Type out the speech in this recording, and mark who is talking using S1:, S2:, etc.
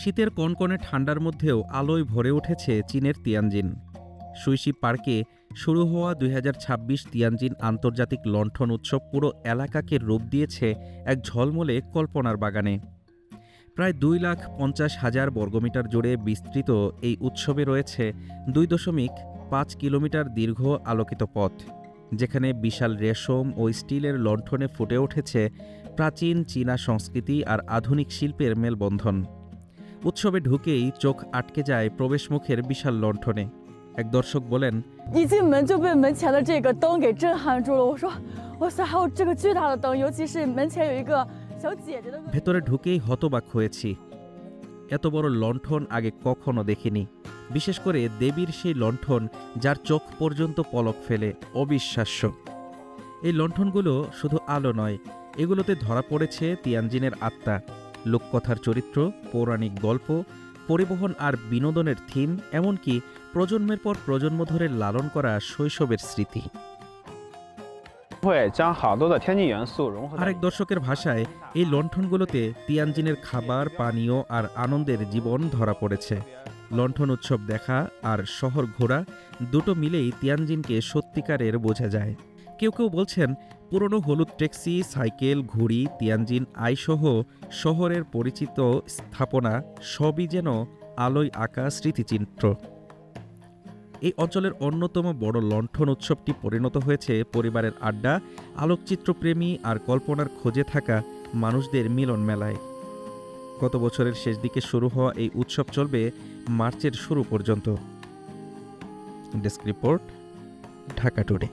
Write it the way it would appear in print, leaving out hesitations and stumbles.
S1: শীতের কনকনে ঠান্ডার মধ্যেও আলোয় ভরে উঠেছে চীনের তিয়ানজিন। সুইসি পার্কে শুরু হওয়া ২০২৬ তিয়ানজিন আন্তর্জাতিক লণ্ঠন উৎসব পুরো এলাকাকে রূপ দিয়েছে এক ঝলমলে কল্পনার বাগানে। প্রায় ২,৫০,০০০ বর্গমিটার জুড়ে বিস্তৃত এই উৎসবে রয়েছে ২.৫ কিলোমিটার দীর্ঘ আলোকিত পথ, যেখানে বিশাল রেশম ও স্টিলের লণ্ঠনে ফুটে উঠেছে প্রাচীন চীনা সংস্কৃতি আর আধুনিক শিল্পের মেলবন্ধন। উৎসবে ঢুকেই চোখ আটকে যায় প্রবেশমুখের বিশাল লণ্ঠনে। এক দর্শক বলেন,
S2: 一进门就被门前的这个灯给震撼住了。我说，哇塞，还有这个巨大的灯，尤其是门前有一个小姐姐的。
S1: ভেতরে ঢুকেই হতবাক হয়েছি। এত বড় লণ্ঠন আগে কখনো দেখিনি, বিশেষ করে দেবীর সেই লণ্ঠন যার চোখ পর্যন্ত পলক ফেলে। অবিশ্বাস্য। এই লণ্ঠনগুলো শুধু আলো নয়, এগুলোতে ধরা পড়েছে তিয়ানজিনের আত্মা, লোককথার চরিত্র, পৌরাণিক গল্প, পরিবহন আর বিনোদনের থিম, এমনকি প্রজন্মের পর প্রজন্ম ধরে লালন করা শৈশবের স্মৃতি। আরেক দর্শকের ভাষায়, এই লণ্ঠনগুলোতে তিয়ানজিনের খাবার, পানীয় আর আনন্দের জীবন ধরা পড়েছে। লণ্ঠন উৎসব দেখা আর শহর ঘোরা দুটো মিলেই তিয়ানজিনকে সত্যিকারের বোঝা যায়। কেউ কেউ বলছেন, পুরনো হলুদ ট্যাক্সি, সাইকেল, ঘুড়ি, তিয়ানজিন আইসহ শহরের পরিচিত স্থাপনা সবই যেন আলোয় আঁকা স্মৃতিচিত্র। এই অঞ্চলের অন্যতম বড় লণ্ঠন উৎসবটি পরিণত হয়েছে পরিবারের আড্ডা, আলোকচিত্রপ্রেমী আর কল্পনার খোঁজে থাকা মানুষদের মিলন মেলায়। গত বছরের শেষ দিকে শুরু হওয়া এই উৎসব চলবে মার্চের শুরু পর্যন্ত। Desk report, Dhaka today.